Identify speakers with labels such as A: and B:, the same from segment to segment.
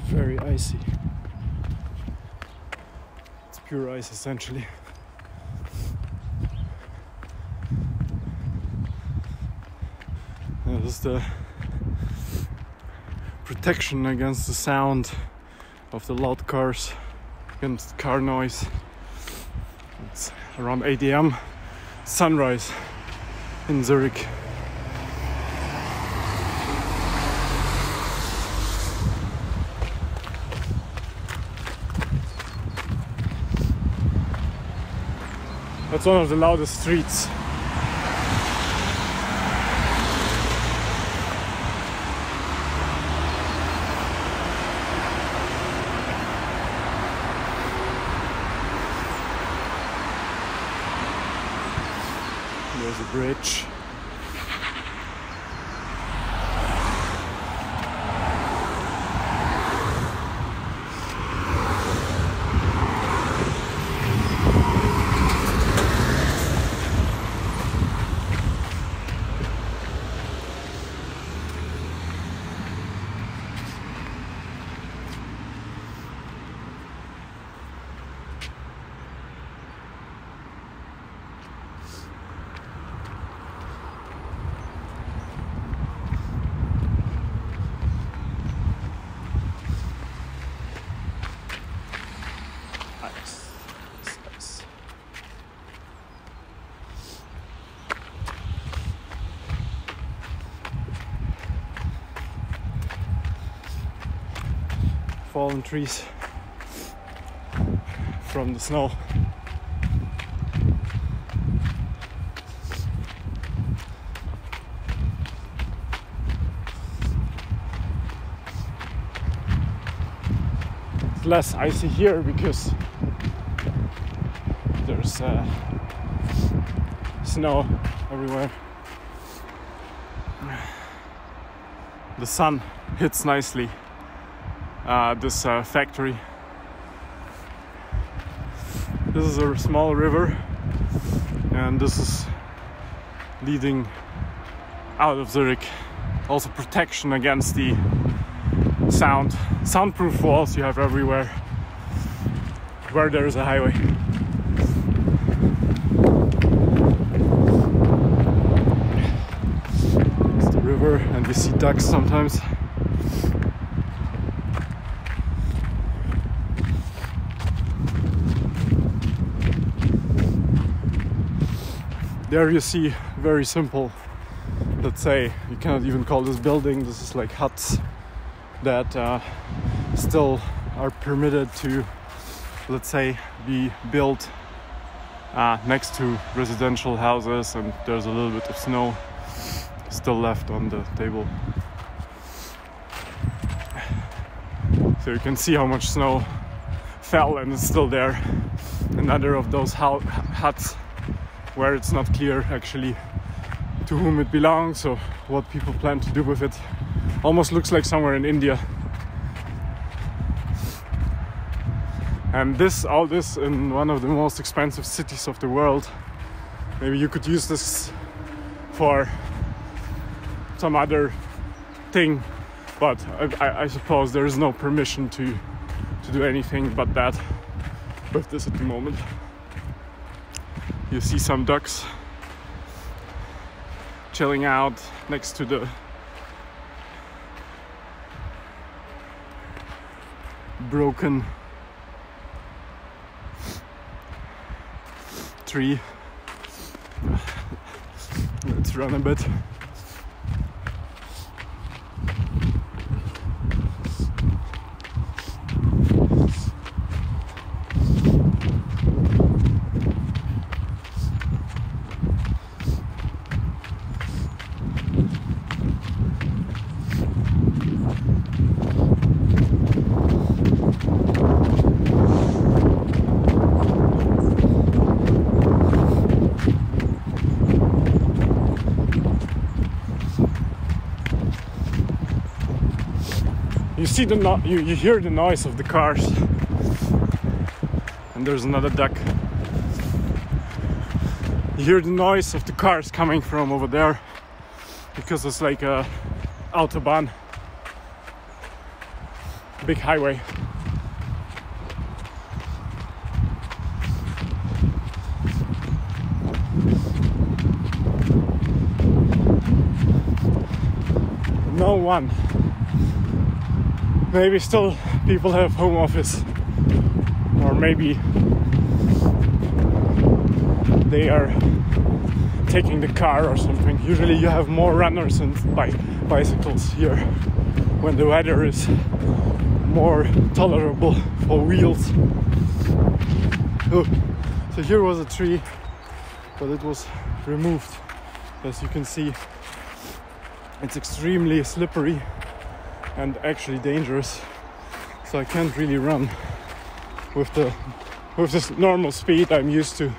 A: very icy. It's pure ice essentially. This is the protection against the sound of the loud cars, against car noise. It's around 8 a.m. sunrise in Zurich. That's one of the loudest streets. There's a bridge. Fallen trees from the snow. It's less icy here because there's snow everywhere. The sun hits nicely this factory. This is a small river, and this is leading out of Zurich. Also protection against the soundproof walls you have everywhere where there is a highway. It's the river, and you see ducks sometimes. There you see very simple, let's say, you cannot even call this building, this is like huts that still are permitted to, let's say, be built next to residential houses, and there's a little bit of snow still left on the table. So you can see how much snow fell and it's still there. Another of those huts where it's not clear actually to whom it belongs or what people plan to do with it. Almost looks like somewhere in India. And all this in one of the most expensive cities of the world. Maybe you could use this for some other thing, but I suppose there is no permission to do anything but that with this at the moment. You see some ducks chilling out next to the broken tree. Let's run a bit. You see you hear the noise of the cars, and there's another duck. You hear the noise of the cars coming from over there because it's like a autobahn. big highway. No one. Maybe still people have home office, or maybe they are taking the car or something. Usually you have more runners and bicycles here when the weather is more tolerable for wheels. Oh, so here was a tree, but it was removed. As you can see, it's extremely slippery and actually dangerous, so I can't really run with this normal speed I'm used to.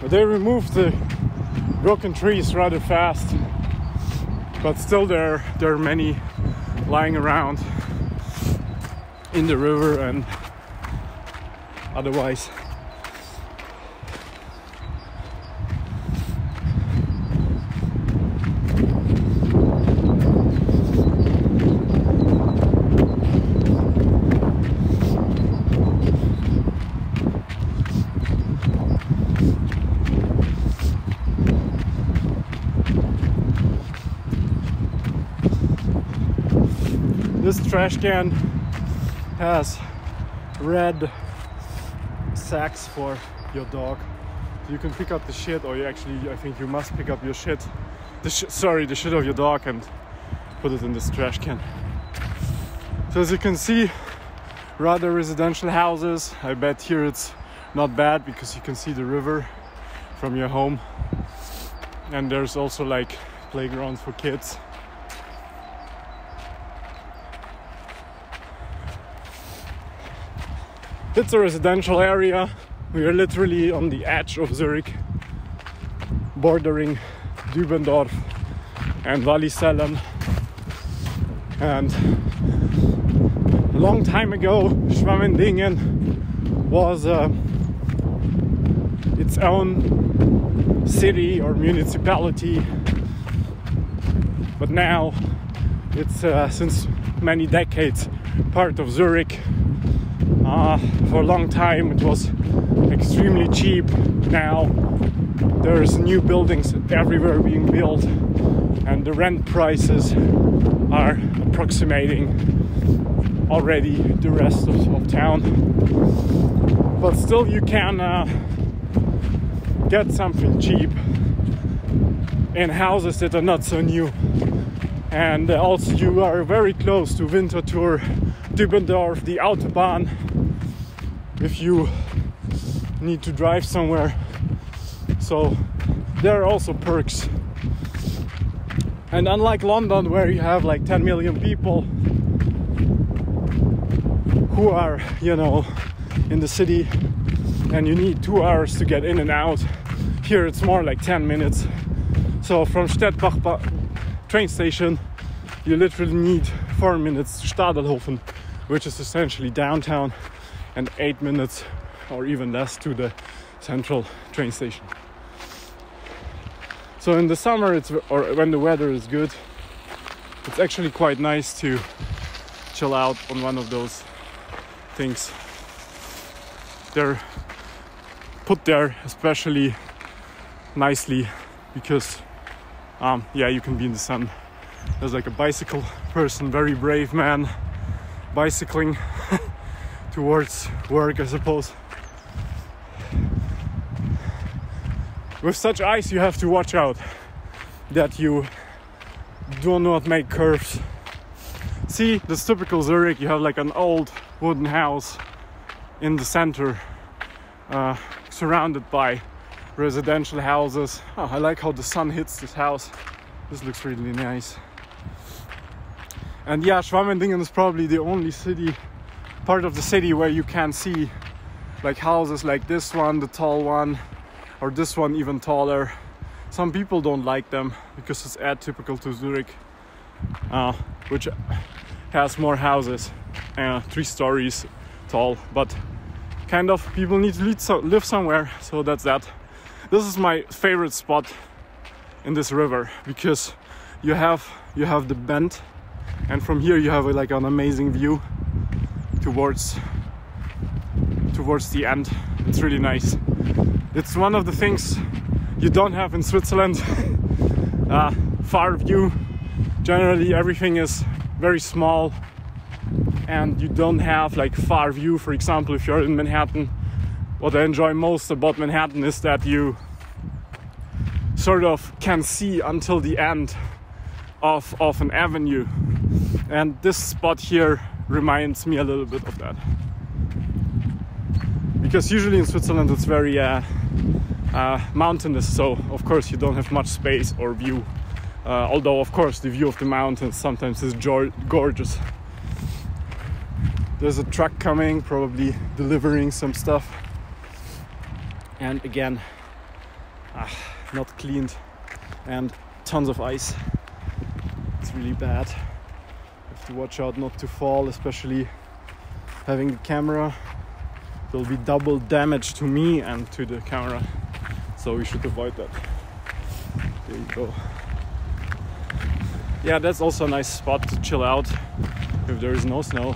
A: But they removed the broken trees rather fast, but still there are many lying around in the river and otherwise. This trash can has red sacks for your dog. So you can pick up the shit, or I think you must pick up your shit. The shit of your dog and put it in this trash can. So as you can see, rather residential houses. I bet here it's not bad because you can see the river from your home. And there's also like playgrounds for kids. It's a residential area. We are literally on the edge of Zurich, bordering Dübendorf and Wallisellen. And a long time ago, Schwammendingen was its own city or municipality. But now it's since many decades part of Zurich. For a long time it was extremely cheap. Now there's new buildings everywhere being built, and the rent prices are approximating already the rest of town. But still you can get something cheap in houses that are not so new. And also you are very close to Winterthur, Dübendorf, the Autobahn, if you need to drive somewhere. So there are also perks. And unlike London, where you have like 10 million people who are, in the city, and you need 2 hours to get in and out, here it's more like 10 minutes. So from Stettbach train station, you literally need 4 minutes to Stadelhofen, which is essentially downtown, and 8 minutes or even less to the central train station. So in the summer, or when the weather is good, it's actually quite nice to chill out on one of those things. They're put there especially nicely because you can be in the sun. There's like a bicycle person, very brave man, bicycling towards work, I suppose. With such ice, you have to watch out that you do not make curves. See, this typical Zurich, you have like an old wooden house in the center, surrounded by residential houses. Oh, I like how the sun hits this house. This looks really nice. And yeah, Schwammendingen is probably the only part of the city where you can see like houses like this one, the tall one, or this one even taller. Some people don't like them because it's atypical to Zurich, which has more houses, 3 stories tall, but kind of people need to live somewhere, so that's that. this is my favorite spot in this river, because you have the bend, and from here you have like an amazing view towards the end. It's really nice. It's one of the things you don't have in Switzerland. Far view. Generally everything is very small, and you don't have like far view. For example, if you're in Manhattan, what I enjoy most about Manhattan is that you sort of can see until the end of an avenue, and this spot here reminds me a little bit of that, because usually in Switzerland it's very mountainous, so of course you don't have much space or view, although of course the view of the mountains sometimes is gorgeous. There's a truck coming, probably delivering some stuff, and again not cleaned and tons of ice. It's really bad. Have to watch out not to fall, especially having the camera. There'll be double damage to me and to the camera, so we should avoid that. There you go. Yeah, that's also a nice spot to chill out if there is no snow.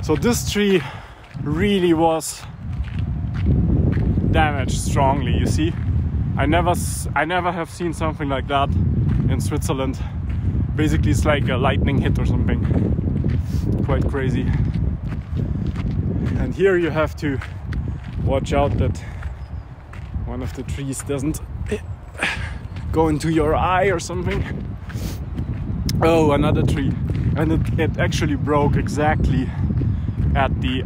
A: So this tree really was damaged strongly, you see. I never have seen something like that in Switzerland. Basically it's like a lightning hit or something. Quite crazy. And here you have to watch out that one of the trees doesn't go into your eye or something. Oh, another tree. And it actually broke exactly at the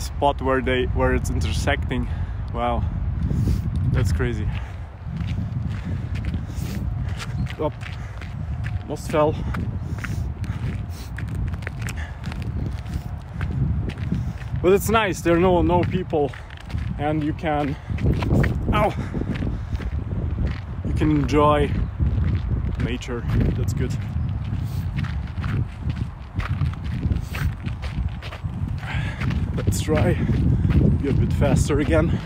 A: spot where it's intersecting. Wow, that's crazy. Oh, almost fell. But it's nice, there are no people, and you can enjoy nature. That's good. Let's try be a bit faster again.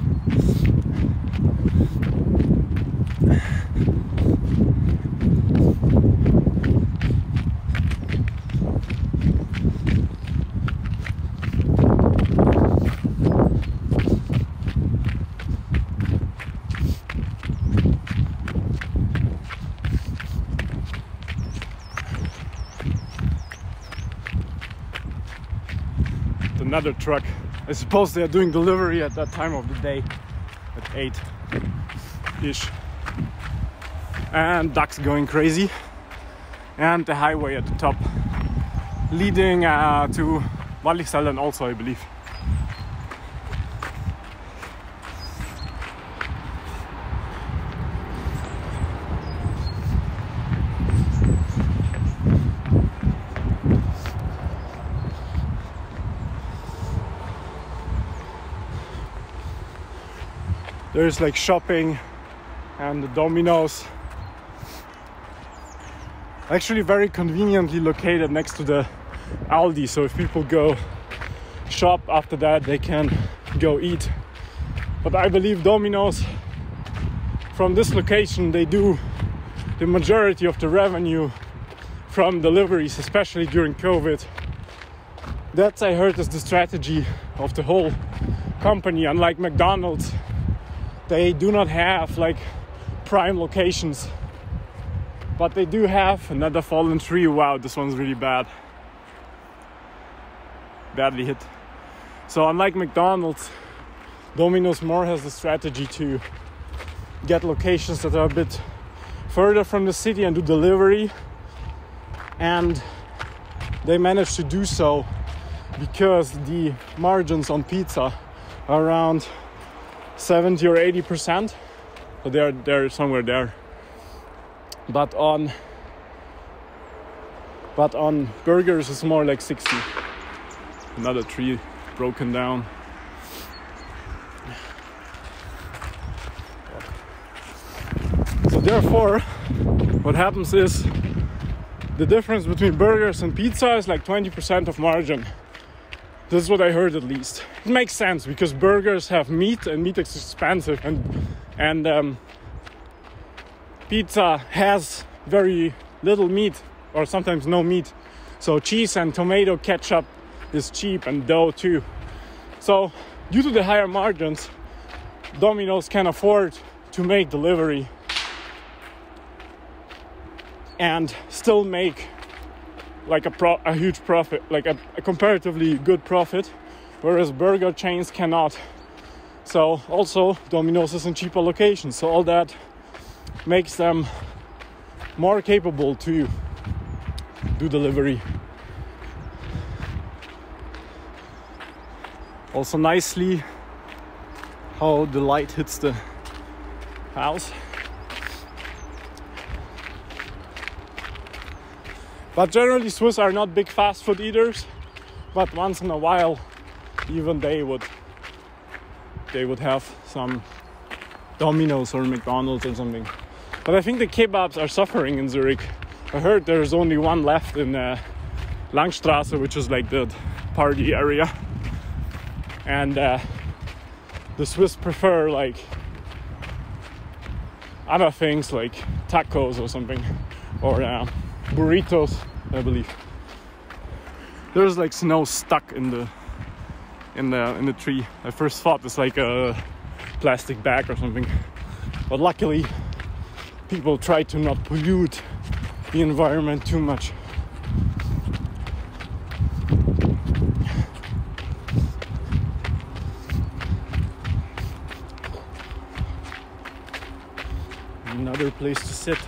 A: Another truck. I suppose they are doing delivery at that time of the day, at 8-ish. And ducks going crazy. And the highway at the top, leading to Wallichsellen also, I believe. There's like shopping and the Domino's. Actually very conveniently located next to the Aldi, so if people go shop after that they can go eat. But I believe Domino's, from this location, they do the majority of the revenue from deliveries, especially during COVID. That, I heard, is the strategy of the whole company. Unlike McDonald's, they do not have like prime locations, but they do have another fallen tree. Wow, this one's really badly hit. So unlike McDonald's, Domino's more has the strategy to get locations that are a bit further from the city and do delivery, and they manage to do so because the margins on pizza are around 70 or 80%, so they're somewhere there. But on burgers it's more like 60. Another tree broken down. So therefore, what happens is the difference between burgers and pizza is like 20% of margin. This is what I heard, at least. It makes sense because burgers have meat, and meat is expensive, and pizza has very little meat, or sometimes no meat. So cheese and tomato ketchup is cheap, and dough too. So due to the higher margins, Domino's can afford to make delivery and still make like a huge profit, like a comparatively good profit, whereas burger chains cannot. So also Domino's is in cheaper locations, so all that makes them more capable to do delivery. Also nicely how the light hits the house. But generally Swiss are not big fast food eaters, but once in a while even they would have some Domino's or McDonald's or something. But I think the kebabs are suffering in Zurich. I heard there's only one left in Langstrasse, which is like the party area. And the Swiss prefer like other things like tacos or something, or burritos, I believe. There's like snow stuck in the tree. I first thought it's like a plastic bag or something, but luckily people try to not pollute the environment too much. Another place to sit.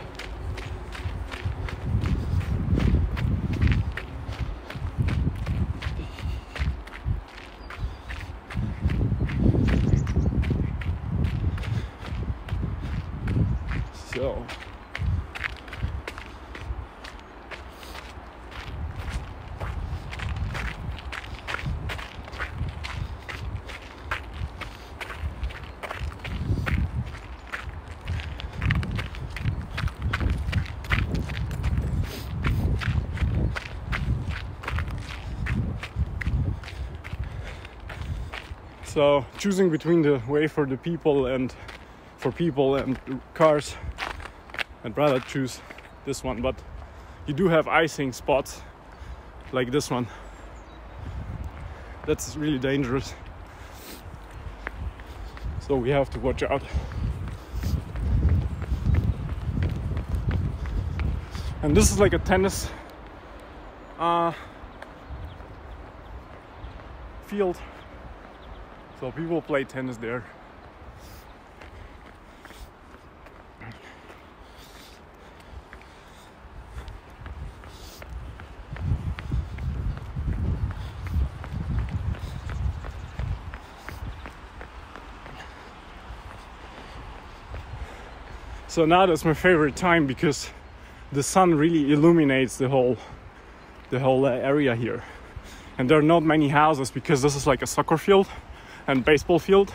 A: So choosing between the way for the people and for people and cars, I'd rather choose this one. But you do have icing spots like this one. That's really dangerous. So we have to watch out. And this is like a tennis field. So people play tennis there. So now that's my favorite time because the sun really illuminates the whole area here. And there are not many houses because this is like a soccer field and baseball field,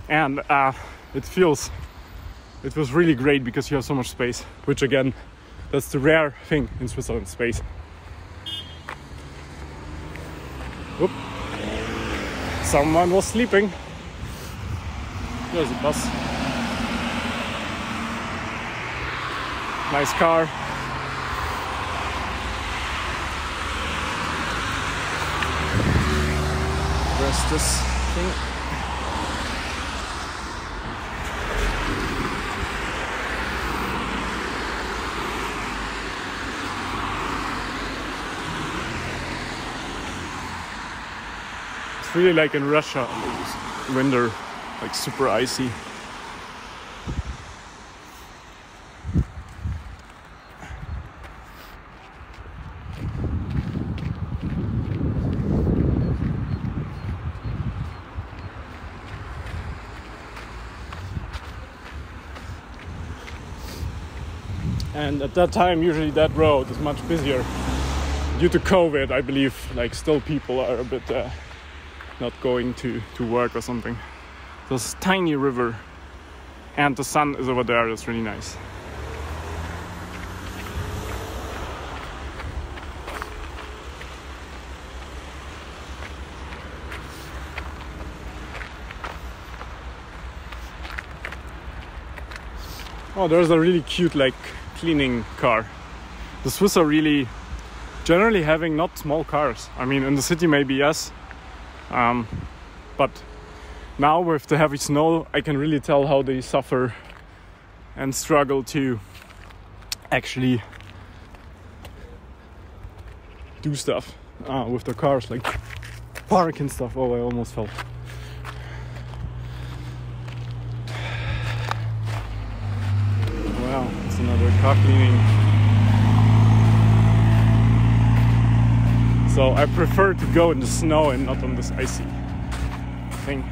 A: and it feels really great because you have so much space, which again, that's the rare thing in Switzerland, space. Oop. Someone was sleeping. There's a bus. Nice car. Where's this thing? It's really like in Russia, winter, like super icy. And at that time, usually that road is much busier. Due to COVID, I believe, like still people are a bit not going to work or something. This tiny river, and the sun is over there. That's really nice. Oh, there's a really cute like cleaning car. The Swiss are really generally having not small cars. I mean, in the city maybe yes, but now with the heavy snow, I can really tell how they suffer and struggle to actually do stuff with the cars, like park and stuff. Oh, I almost fell. Wow, it's another car cleaning. So I prefer to go in the snow and not on this icy thing.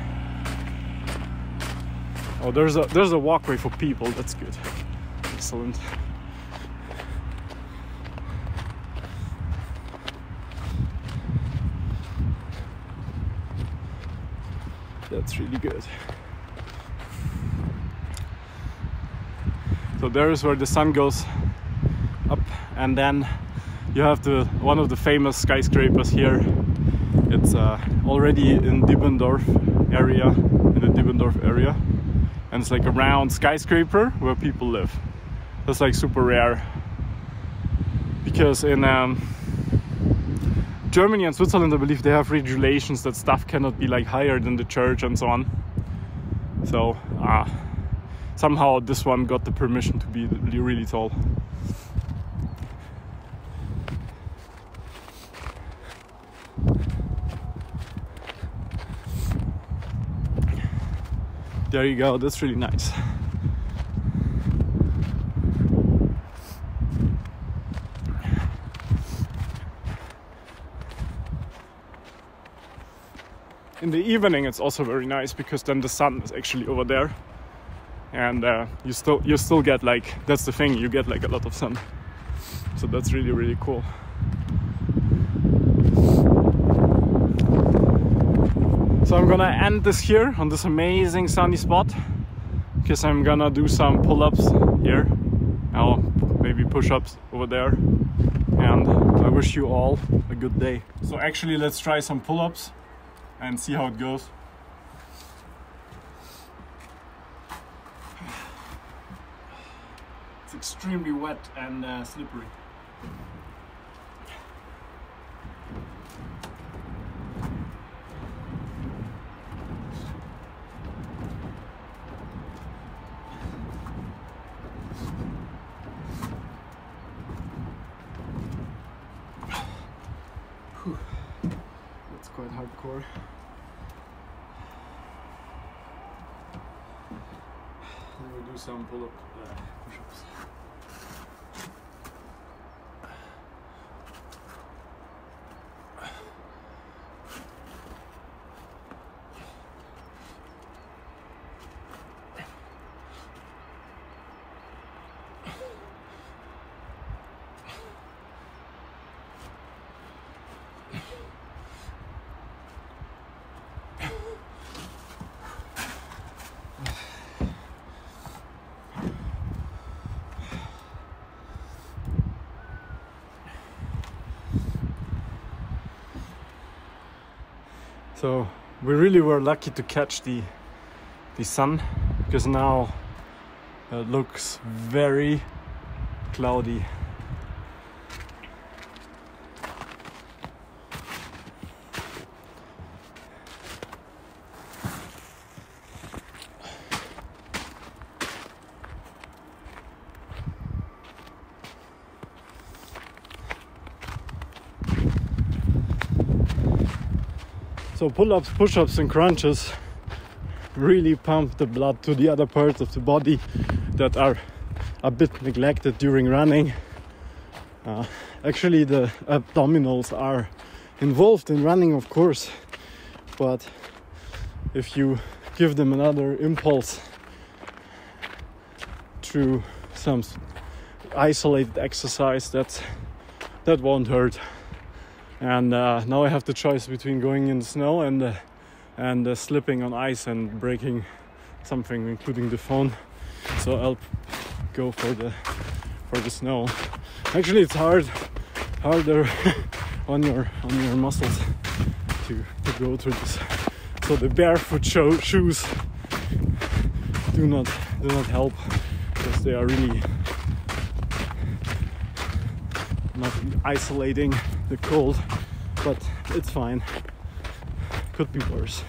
A: Oh, there's a walkway for people. That's good. Excellent. That's really good. So there is where the sun goes up, and then you have one of the famous skyscrapers here. It's already in Dibbendorf area, and it's like a round skyscraper where people live. That's like super rare, because in Germany and Switzerland, I believe they have regulations that stuff cannot be like higher than the church and so on. So somehow this one got the permission to be really, really tall. There you go, that's really nice. In the evening it's also very nice, because then the sun is actually over there, and you still get like, that's the thing, you get like a lot of sun. So that's really, really cool. So I'm gonna end this here on this amazing sunny spot, because I'm gonna do some pull-ups here, or maybe push-ups over there, and I wish you all a good day. So actually let's try some pull-ups and see how it goes. It's extremely wet and slippery. That's quite hardcore. Then we'll do some pull-up push-ups. So we really were lucky to catch the sun, because now it looks very cloudy. So pull-ups, push-ups and crunches really pump the blood to the other parts of the body that are a bit neglected during running. Actually the abdominals are involved in running, of course, but if you give them another impulse through some isolated exercise, that won't hurt. And now I have the choice between going in the snow and slipping on ice and breaking something, including the phone. So I'll go for the snow. Actually, it's harder on your muscles to go through this. So the barefoot shoes do not help because they are really not isolating the cold, but it's fine. Could be worse.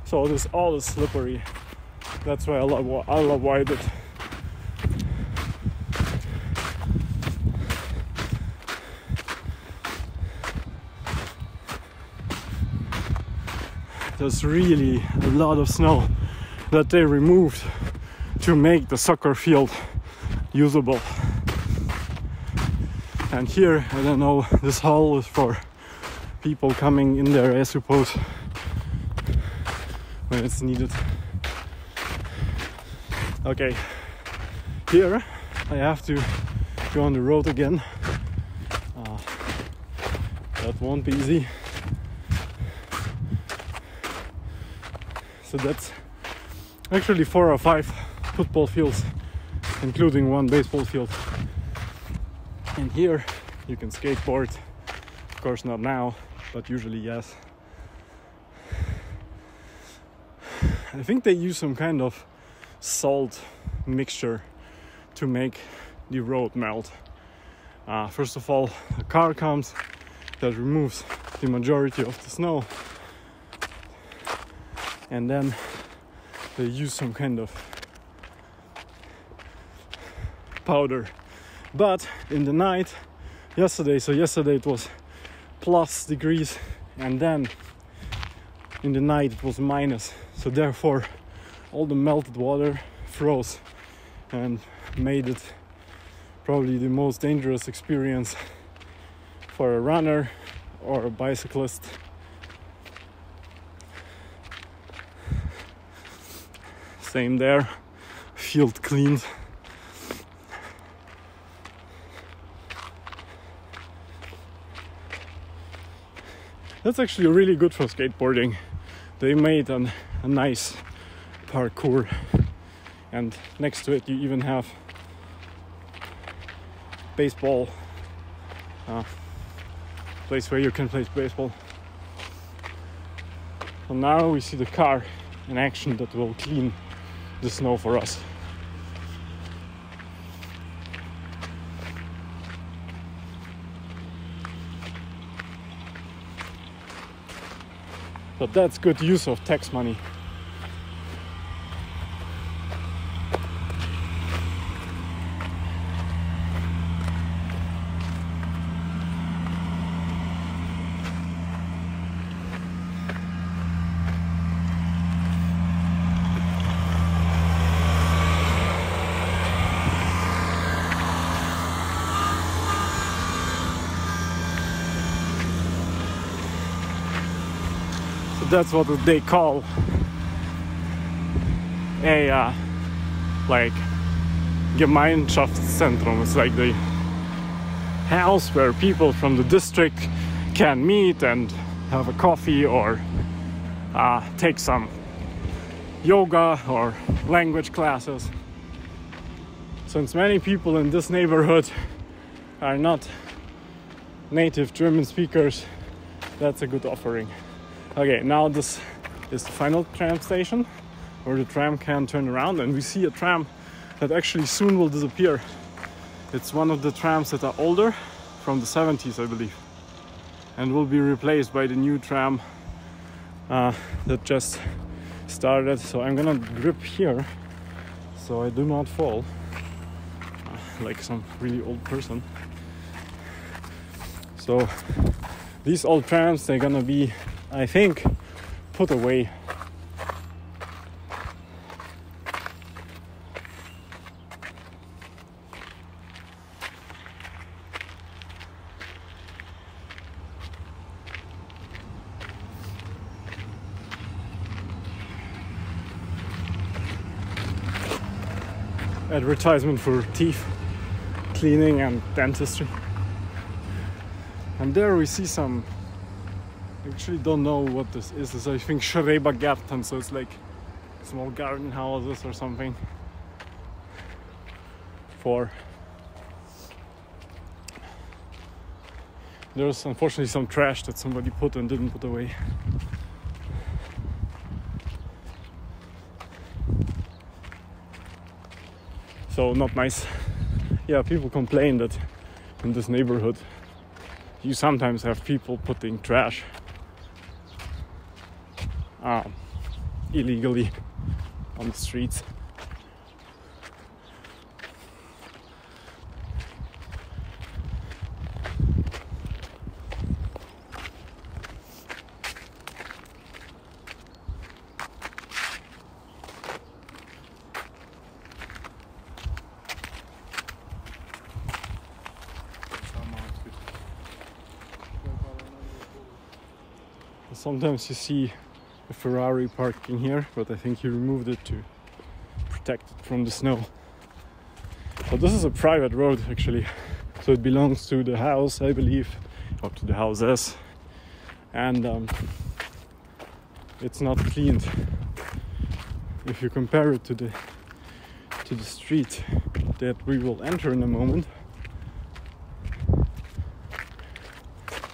A: So this all is slippery. That's why I'll avoid it. There's really a lot of snow that they removed to make the soccer field usable. And here, I don't know, this hall is for people coming in there, I suppose, when it's needed. Okay, here I have to go on the road again. That won't be easy. So that's actually 4 or 5 football fields, including 1 baseball field. And here you can skateboard. Of course not now, but usually yes. I think they use some kind of salt mixture to make the road melt. First of all, a car comes that removes the majority of the snow, and then they use some kind of powder. But in the night, yesterday it was plus degrees, and then in the night it was minus. So therefore all the melted water froze and made it probably the most dangerous experience for a runner or a bicyclist. Same there, field cleaned. That's actually really good for skateboarding. They made a nice parkour, and next to it you even have baseball, place where you can play baseball. So now we see the car in action that will clean the snow for us. But that's good use of tax money. That's what they call a like Gemeinschaftszentrum. It's like the house where people from the district can meet and have a coffee or take some yoga or language classes. Since many people in this neighborhood are not native German speakers, that's a good offering. Okay, now this is the final tram station where the tram can turn around, and we see a tram that actually soon will disappear. It's one of the trams that are older, from the 70s I believe, and will be replaced by the new tram that just started. So I'm gonna grip here so I do not fall like some really old person. So these old trams, they're gonna be, I think, put away. Advertisement for teeth cleaning and dentistry. And there we see some, I actually don't know what this is. It's, I think, Schrebergärten, so it's like small garden houses or something for There's unfortunately some trash that somebody put and didn't put away. So not nice. Yeah, people complain that in this neighborhood you sometimes have people putting trash illegally on the streets. Sometimes you see a Ferrari parking here, but I think he removed it to protect it from the snow. But this is a private road actually, so it belongs to the house, I believe, or to the houses, and it's not cleaned. If you compare it to the street that we will enter in a moment,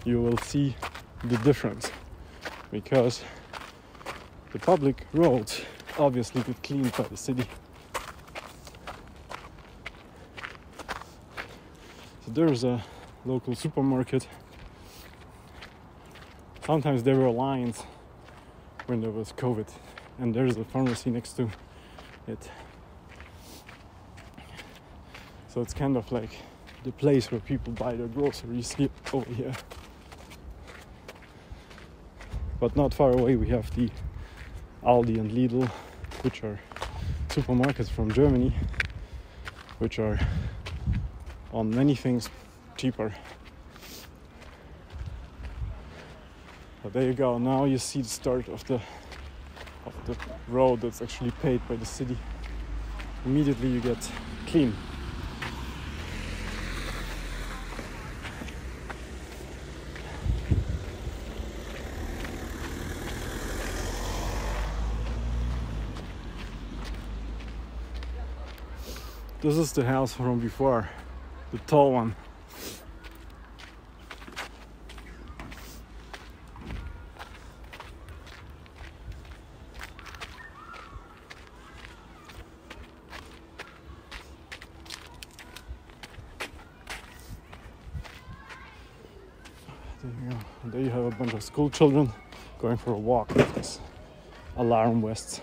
A: you will see the difference. Because the public roads obviously get cleaned by the city. So there's a local supermarket. Sometimes there were lines when there was COVID, and there's a pharmacy next to it. So it's kind of like the place where people buy their groceries here, over here. But not far away we have the Aldi and Lidl, which are supermarkets from Germany, which are on many things cheaper. But there you go, now you see the start of the road that's actually paid by the city. Immediately you get clean. This is the house from before, the tall one. There you go. And there you have a bunch of school children going for a walk with this alarm vests.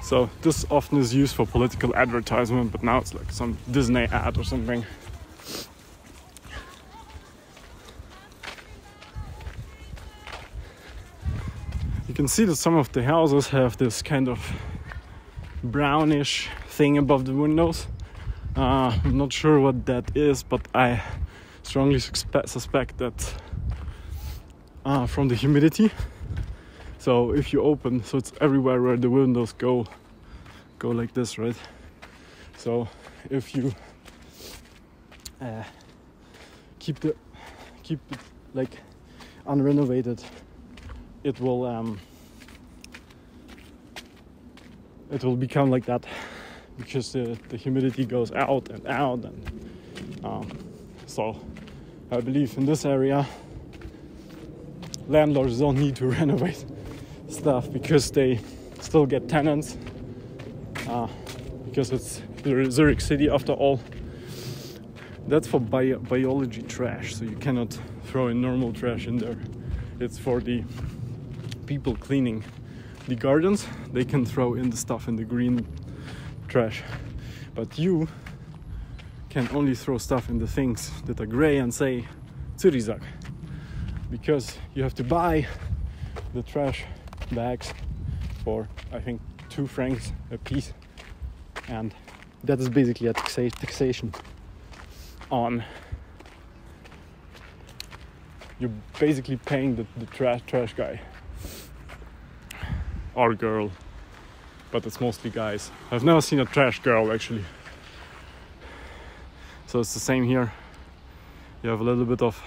A: So this often is used for political advertisement, but now it's like some Disney ad or something. You can see that some of the houses have this kind of brownish thing above the windows. I'm not sure what that is, but I strongly suspect that from the humidity. So if you open, so it's everywhere where the windows go like this, right? So if you keep it like unrenovated, it will become like that, because the humidity goes out and out, and so I believe in this area landlords don't need to renovate stuff because they still get tenants, because it's Zurich city after all. That's for biology trash, so you cannot throw in normal trash in there. It's for the people cleaning the gardens. They can throw in the stuff in the green trash, but you can only throw stuff in the things that are gray and say Zurich, because you have to buy the trash bags for, I think, 2 francs a piece, and that is basically a taxation on. You're basically paying the trash guy or girl, but it's mostly guys. I've never seen a trash girl actually. So it's the same here. You have a little bit of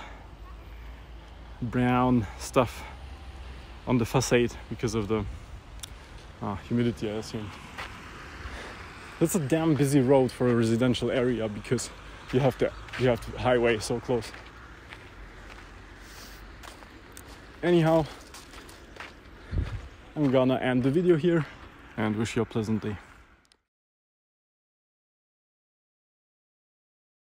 A: brown stuff on the facade because of the humidity, I assume. It's a damn busy road for a residential area because you have the highway so close. Anyhow, I'm gonna end the video here and wish you a pleasant day.